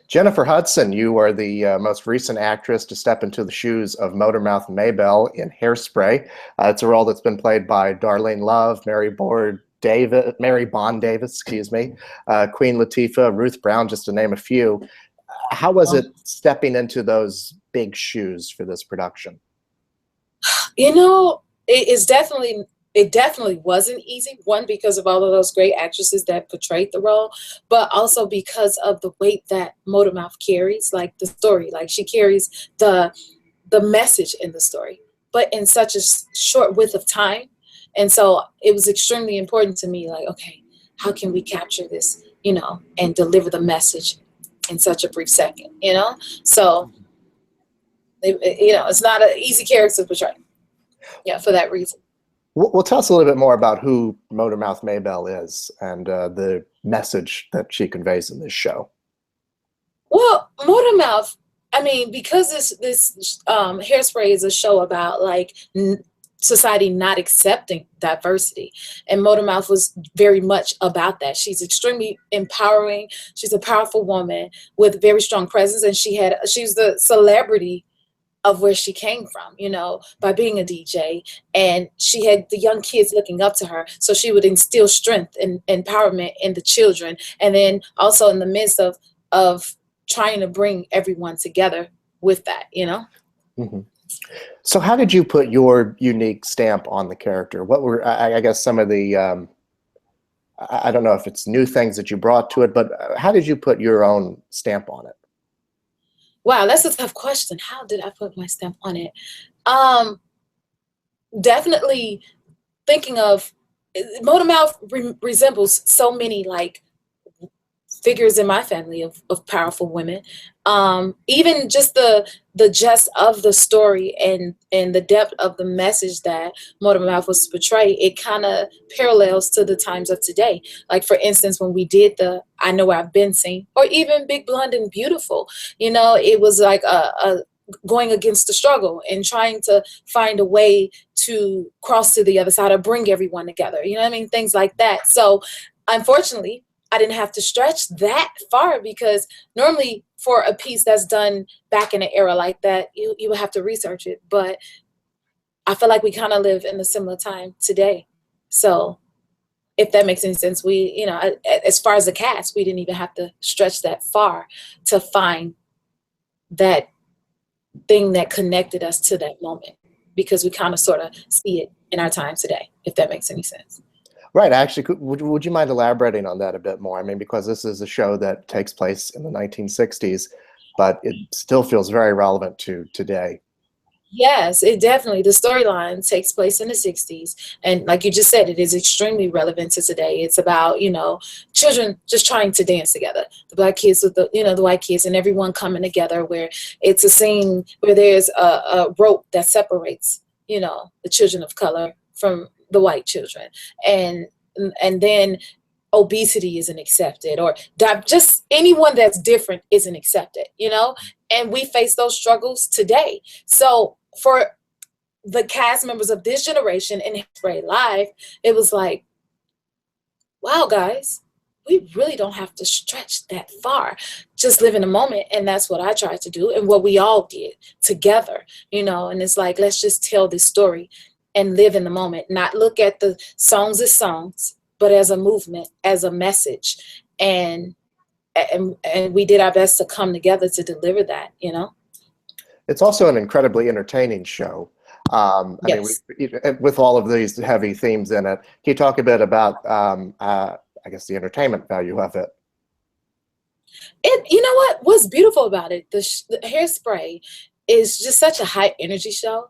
Jennifer Hudson, you are the most recent actress to step into the shoes of Motormouth Maybelle in Hairspray. It's a role that's been played by Darlene Love, Mary Bond Davis, excuse me, Queen Latifah, Ruth Brown, just to name a few. How was it stepping into those big shoes for this production? You know, it definitely wasn't easy. One, because of all of those great actresses that portrayed the role, but also because of the weight that Motormouth carries, like the story, like she carries the message in the story, but in such a short width of time. And so it was extremely important to me, like, okay, how can we capture this, you know, and deliver the message in such a brief second, you know? So, you know, it's not an easy character to portray. Yeah, for that reason. Well, tell us a little bit more about who Motormouth Maybelle is and the message that she conveys in this show. Well, Motormouth, I mean, because this Hairspray is a show about like society not accepting diversity, and Motormouth was very much about that. She's extremely empowering. She's a powerful woman with very strong presence, and she's the celebrity of where she came from, you know, by being a DJ, and she had the young kids looking up to her. So she would instill strength and empowerment in the children. And then also in the midst of trying to bring everyone together with that, you know? Mm-hmm. So how did you put your unique stamp on the character? What were, I guess, some of the, I don't know if it's new things that you brought to it, but how did you put your own stamp on it? Wow, that's a tough question. How did I put my stamp on it? Definitely thinking of Motormouth resembles so many like figures in my family of powerful women. Even just the gist of the story and the depth of the message that Motormouth was to portray, it kind of parallels to the times of today. Like, for instance, when we did the I Know I've Been Seen, or even Big Blonde and Beautiful, you know, it was like a going against the struggle and trying to find a way to cross to the other side or bring everyone together. You know what I mean? Things like that. So unfortunately, I didn't have to stretch that far, because normally for a piece that's done back in an era like that, you would have to research it. But I feel like we kind of live in a similar time today. So if that makes any sense, we, you know, as far as the cast, we didn't even have to stretch that far to find that thing that connected us to that moment, because we kind of sort of see it in our time today, if that makes any sense. Right. Actually, would you mind elaborating on that a bit more? I mean, because this is a show that takes place in the 1960s, but it still feels very relevant to today. Yes, it definitely, the storyline takes place in the 60s. And like you just said, it is extremely relevant to today. It's about, you know, children just trying to dance together. The black kids with the, you know, the white kids, and everyone coming together, where it's a scene where there's a rope that separates, you know, the children of color from the white children. And then obesity isn't accepted, or just anyone that's different isn't accepted, you know? And we face those struggles today. So for the cast members of this generation in Hairspray Live, it was like, wow, guys, we really don't have to stretch that far. Just live in the moment. And that's what I tried to do, and what we all did together, you know? And it's like, let's just tell this story and live in the moment, not look at the songs as songs, but as a movement, as a message. And we did our best to come together to deliver that, you know? It's also an incredibly entertaining show. Yes. I mean, with all of these heavy themes in it, can you talk a bit about, I guess, the entertainment value of it? You know what's beautiful about it? The Hairspray is just such a high energy show.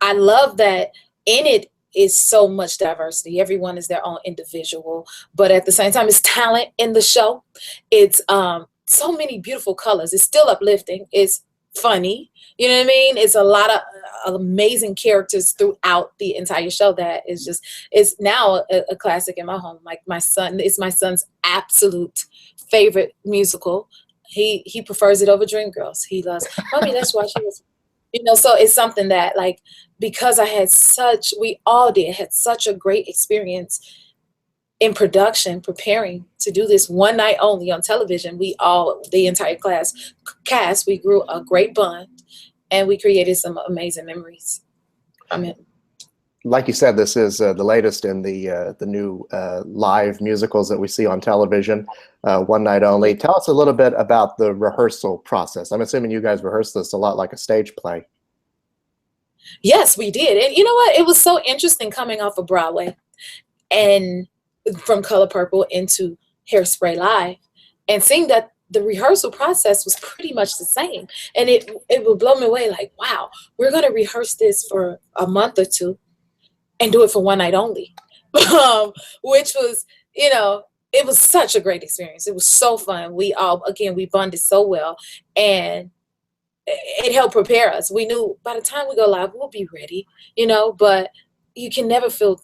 I love that in it is so much diversity. Everyone is their own individual, but at the same time, it's talent in the show. It's so many beautiful colors. It's still uplifting. It's funny. You know what I mean? It's a lot of amazing characters throughout the entire show that is just, it's now a classic in my home. Like it's my son's absolute favorite musical. He prefers it over Dreamgirls. He loves, Mommy, let's watch it. You know, so it's something that, like, because we all had such a great experience in production, preparing to do this one night only on television, the entire cast, we grew a great bond, and we created some amazing memories from it. Like you said, this is the latest in the new live musicals that we see on television, one night only. Tell us a little bit about the rehearsal process. I'm assuming you guys rehearse this a lot like a stage play. Yes, we did. And you know what? It was so interesting coming off of Broadway and from Color Purple into Hairspray Live, and seeing that the rehearsal process was pretty much the same. And it would blow me away, like, wow, we're going to rehearse this for a month or two and do it for one night only, which was, you know, it was such a great experience. It was so fun. We bonded so well, and it helped prepare us. We knew by the time we go live, we'll be ready, you know, but you can never feel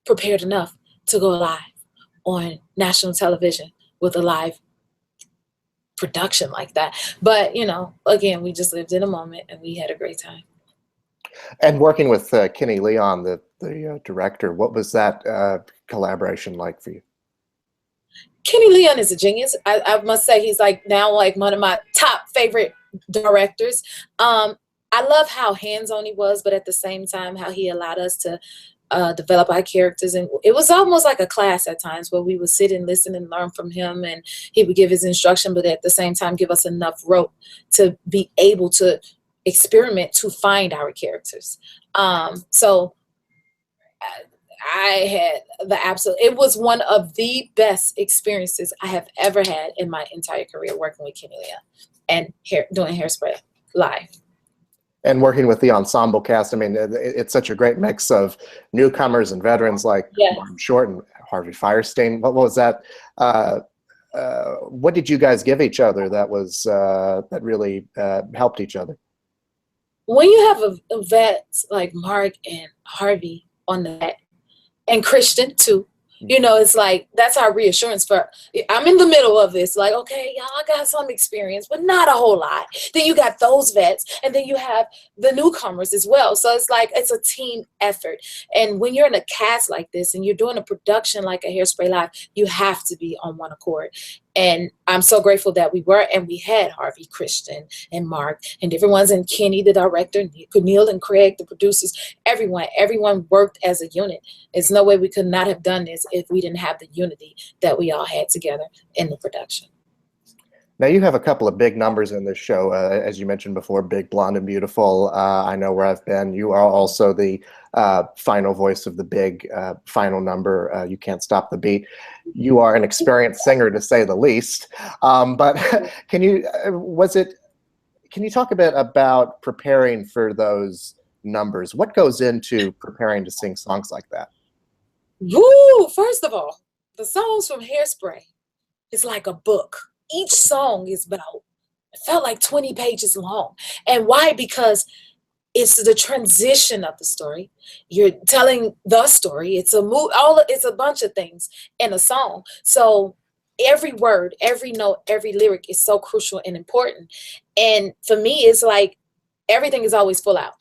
prepared enough to go live on national television with a live production like that. But, you know, again, we just lived in a moment, and we had a great time. And working with Kenny Leon, the director, what was that collaboration like for you? Kenny Leon is a genius. I must say, he's now one of my top favorite directors. I love how hands-on he was, but at the same time, how he allowed us to develop our characters. And it was almost like a class at times, where we would sit and listen and learn from him, and he would give his instruction, but at the same time give us enough rope to be able to experiment to find our characters. So I had it was one of the best experiences I have ever had in my entire career, working with Kenny Leon and doing Hairspray live. And working with the ensemble cast, I mean, it's such a great mix of newcomers and veterans like Martin Short and Harvey Fierstein. What was that? What did you guys give each other that was that really helped each other? When you have a vet like Mark and Harvey on the vet, and Kristen too, you know, it's like, that's our reassurance I'm in the middle of this, like, okay, y'all got some experience, but not a whole lot. Then you got those vets, and then you have the newcomers as well. So it's like, it's a team effort. And when you're in a cast like this, and you're doing a production like a Hairspray Live, you have to be on one accord. And I'm so grateful that we were, and we had Harvey, Kristen, and Mark, and everyone's, and Kenny, the director, Neil and Craig, the producers, everyone worked as a unit. There's no way we could not have done this if we didn't have the unity that we all had together in the production. Now, you have a couple of big numbers in this show, as you mentioned before, Big, Blonde, and Beautiful, I Know Where I've Been. You are also the final voice of the big final number, You Can't Stop the Beat. You are an experienced singer, to say the least. But can you talk a bit about preparing for those numbers? What goes into preparing to sing songs like that? Woo! First of all, the songs from Hairspray is like a book. Each song is it felt like 20 pages long. And why? Because it's the transition of the story. You're telling the story. It's it's a bunch of things in a song. So every word, every note, every lyric is so crucial and important. And for me, it's like everything is always full out.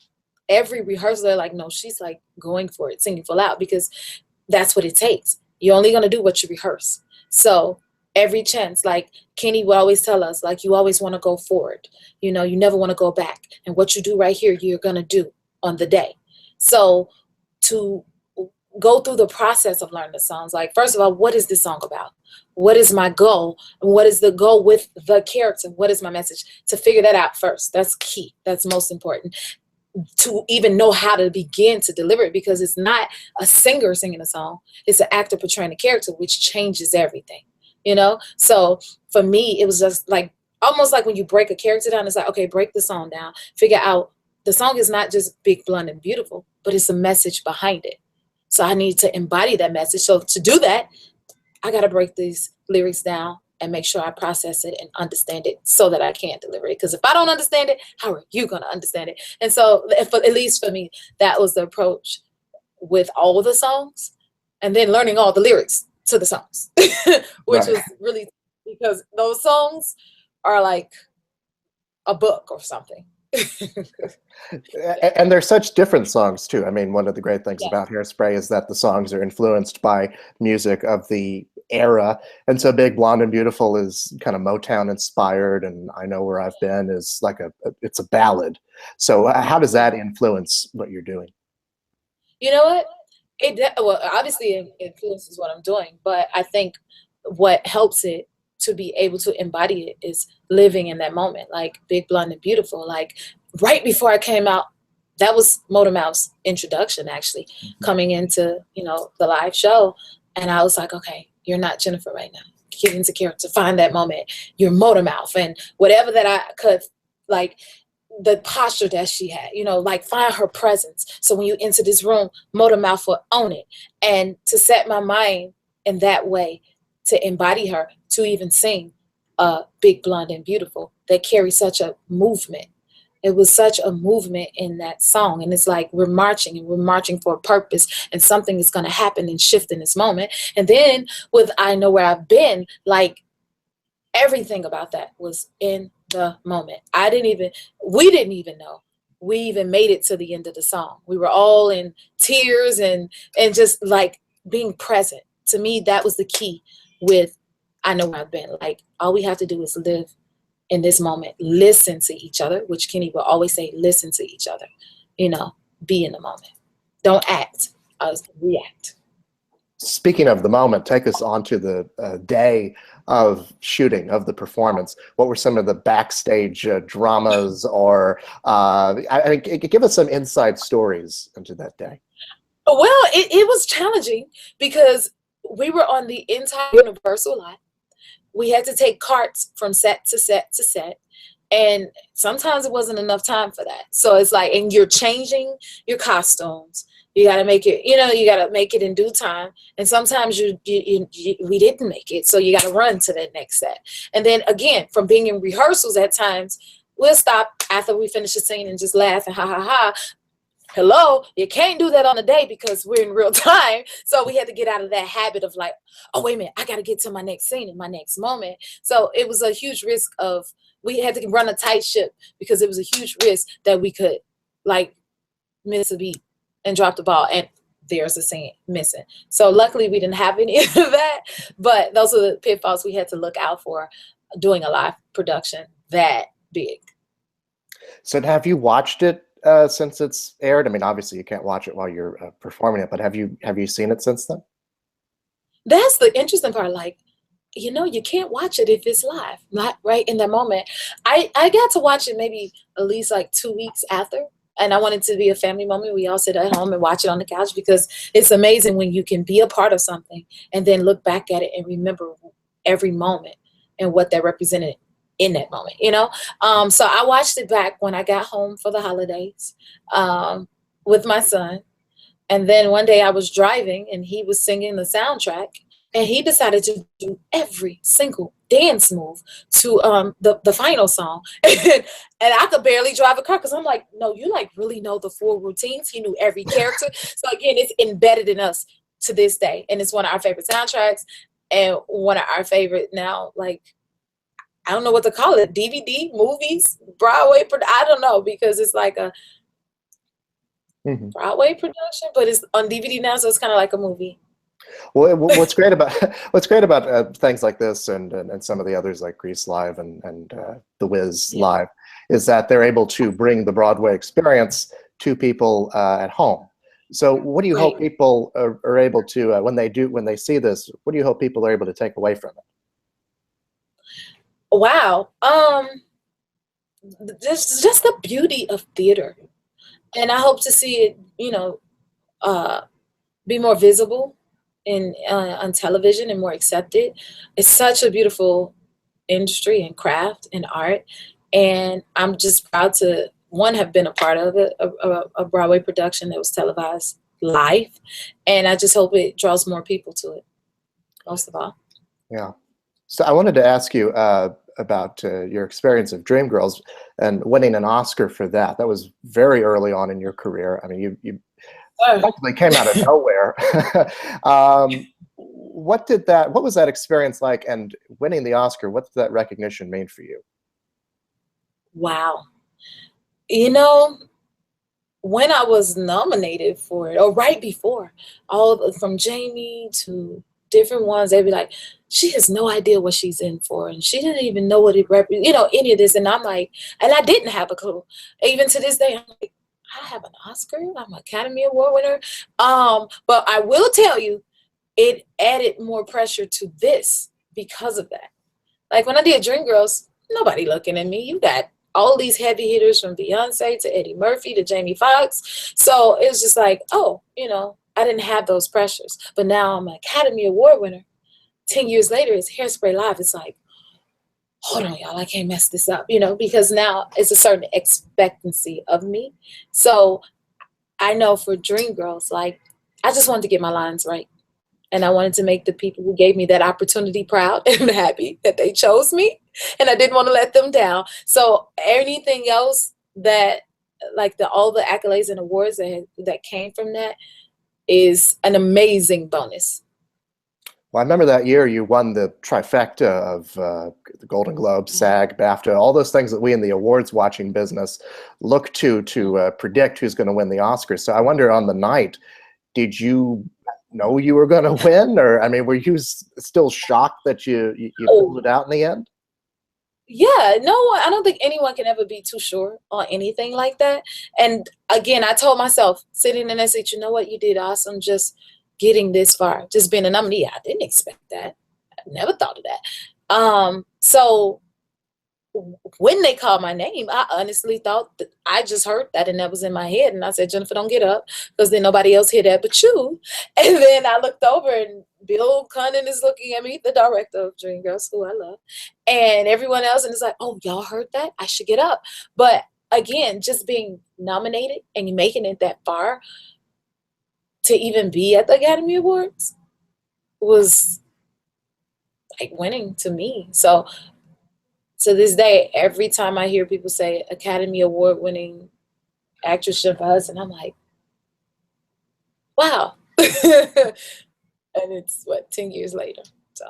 Every rehearsal, they're like, no, she's like going for it, singing full out, because that's what it takes. You're only going to do what you rehearse. So every chance, like Kenny would always tell us, like, you always want to go forward. You know, you never want to go back. And what you do right here, you're going to do on the day. So to go through the process of learning the songs, like, first of all, what is this song about? What is my goal? And what is the goal with the character? What is my message? To figure that out first. That's key. That's most important. To even know how to begin to deliver it, because it's not a singer singing a song. It's an actor portraying a character, which changes everything. You know, so for me, it was just like, almost like when you break a character down, it's like, okay, break the song down, figure out the song is not just Big, Blonde, and Beautiful, but it's a message behind it. So I need to embody that message. So to do that, I got to break these lyrics down and make sure I process it and understand it so that I can deliver it. Because if I don't understand it, how are you going to understand it? And so, at least for me, that was the approach with all the songs, and then learning all the lyrics to the songs, which was really, because those songs are like a book or something. And they're such different songs too. I mean, one of the great things Yeah. about Hairspray is that the songs are influenced by music of the era. And so Big Blonde and Beautiful is kind of Motown inspired, and I Know Where I've Been is like it's a ballad. So how does that influence what you're doing? You know what? Well, obviously it influences what I'm doing, but I think what helps it to be able to embody it is living in that moment, like Big Blonde and Beautiful. Like right before I came out, that was Motormouth's introduction, actually, coming into, you know, the live show. And I was like, okay, you're not Jennifer right now. Get into character, find that moment. You're Motormouth, and whatever that I could, like, the posture that she had, you know, like find her presence. So when you enter this room, Motormouth will own it. And to set my mind in that way, to embody her, to even sing Big Blonde and Beautiful, that carry such a movement. It was such a movement in that song. And it's like we're marching, and we're marching for a purpose, and something is going to happen and shift in this moment. And then with I Know Where I've Been, like everything about that was in the moment. We didn't even know we even made it to the end of the song. We were all in tears and just like being present. To me, that was the key with I Know Where I've Been. Like all we have to do is live in this moment, listen to each other, which Kenny will always say, listen to each other, you know, be in the moment. Don't act, react. Speaking of the moment, take us on to the day of shooting of the performance. What were some of the backstage dramas, or give us some inside stories into that day? Well, it was challenging because we were on the entire Universal lot. We had to take carts from set to set to set. And sometimes it wasn't enough time for that. So it's like, and you're changing your costumes. You got to make it, you know, you got to make it in due time. And sometimes we didn't make it. So you got to run to that next set. And then again, from being in rehearsals at times, we'll stop after we finish the scene and just laugh and ha ha ha. Hello, you can't do that on the day because we're in real time. So we had to get out of that habit of like, oh, wait a minute, I got to get to my next scene in my next moment. So it was a huge risk of, we had to run a tight ship because it was a huge risk that we could like miss a beat and drop the ball, and there's a scene missing. So luckily we didn't have any of that, but those are the pitfalls we had to look out for doing a live production that big. So have you watched it since it's aired? I mean, obviously you can't watch it while you're performing it, but have you seen it since then? That's the interesting part. Like, you know, you can't watch it if it's live, not right in that moment. I got to watch it maybe at least like 2 weeks after. And I wanted to be a family moment. We all sit at home and watch it on the couch because it's amazing when you can be a part of something and then look back at it and remember every moment and what that represented in that moment, you know? So I watched it back when I got home for the holidays with my son. And then one day I was driving and he was singing the soundtrack, and he decided to do every single dance move to the final song. And I could barely drive a car because I'm like, no, you like really know the full routines. He knew every character. So again, it's embedded in us to this day. And it's one of our favorite soundtracks and one of our favorite now, like, I don't know what to call it, DVD, movies, Broadway, I don't know, because it's like a Broadway production, but it's on DVD now, so it's kind of like a movie. Well, what's great about things like this and some of the others like Grease Live and The Wiz Live is that they're able to bring the Broadway experience to people at home. So what do you hope people are able to when they see this? What do you hope people are able to take away from it? Wow, just the beauty of theater, and I hope to see it, you know, be more visible in on television and more accepted. It's such a beautiful industry and craft and art, and I'm just proud to have been a part of it, a Broadway production that was televised live, and I just hope it draws more people to it, most of all. Yeah. So I wanted to ask you about your experience of Dreamgirls and winning an Oscar for that. That was very early on in your career. I mean, you practically came out of nowhere. What was that experience like? And winning the Oscar, what did that recognition mean for you? Wow. You know, when I was nominated for it, or right before, from Jamie to different ones, they'd be like, she has no idea what she's in for, and she didn't even know what it represents, any of this. And I'm like, and I didn't have a clue. Even to this day, I'm like, I have an Oscar, I'm an Academy Award winner. But I will tell you, it added more pressure to this because of that. Like when I did Dreamgirls, nobody looking at me. You got all these heavy hitters from Beyonce to Eddie Murphy to Jamie Foxx. So it was just like, oh, I didn't have those pressures. But now I'm an Academy Award winner. 10 years later, it's Hairspray Live. It's like, hold on, y'all, I can't mess this up, because now it's a certain expectancy of me. So I know for Dreamgirls, like, I just wanted to get my lines right. And I wanted to make the people who gave me that opportunity proud and happy that they chose me. And I didn't want to let them down. So anything else that, like all the accolades and awards that came from that is an amazing bonus. Well, I remember that year you won the trifecta of the Golden Globe, SAG, BAFTA, all those things that we in the awards watching business look to predict who's going to win the Oscars. So I wonder, on the night, did you know you were going to win, or I mean, were you still shocked that you pulled it out in the end? Yeah, no one, I don't think anyone can ever be too sure on anything like that. And again, I told myself, sitting in there, said, you know what, you did awesome, just getting this far, just being a nominee. I didn't expect that. I never thought of that. So when they called my name, I honestly thought that I just heard that, and that was in my head. And I said, Jennifer, don't get up, because then nobody else hear that but you. And then I looked over, and Bill Cunningham is looking at me, the director of Dreamgirls, who I love, and everyone else. And it's like, oh, y'all heard that? I should get up. But again, just being nominated and making it that far to even be at the Academy Awards was like winning to me. So to this day, every time I hear people say Academy Award winning actress Jennifer Hudson, I'm like, wow. And it's 10 years later. So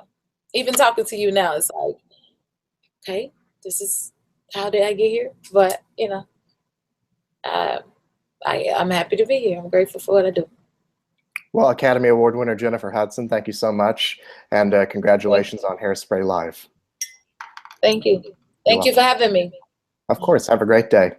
even talking to you now, it's like, okay, this is how did I get here? But I'm happy to be here. I'm grateful for what I do. Well, Academy Award winner Jennifer Hudson, thank you so much, and congratulations on Hairspray Live. Thank you. Thank you for having me. Of course. Have a great day.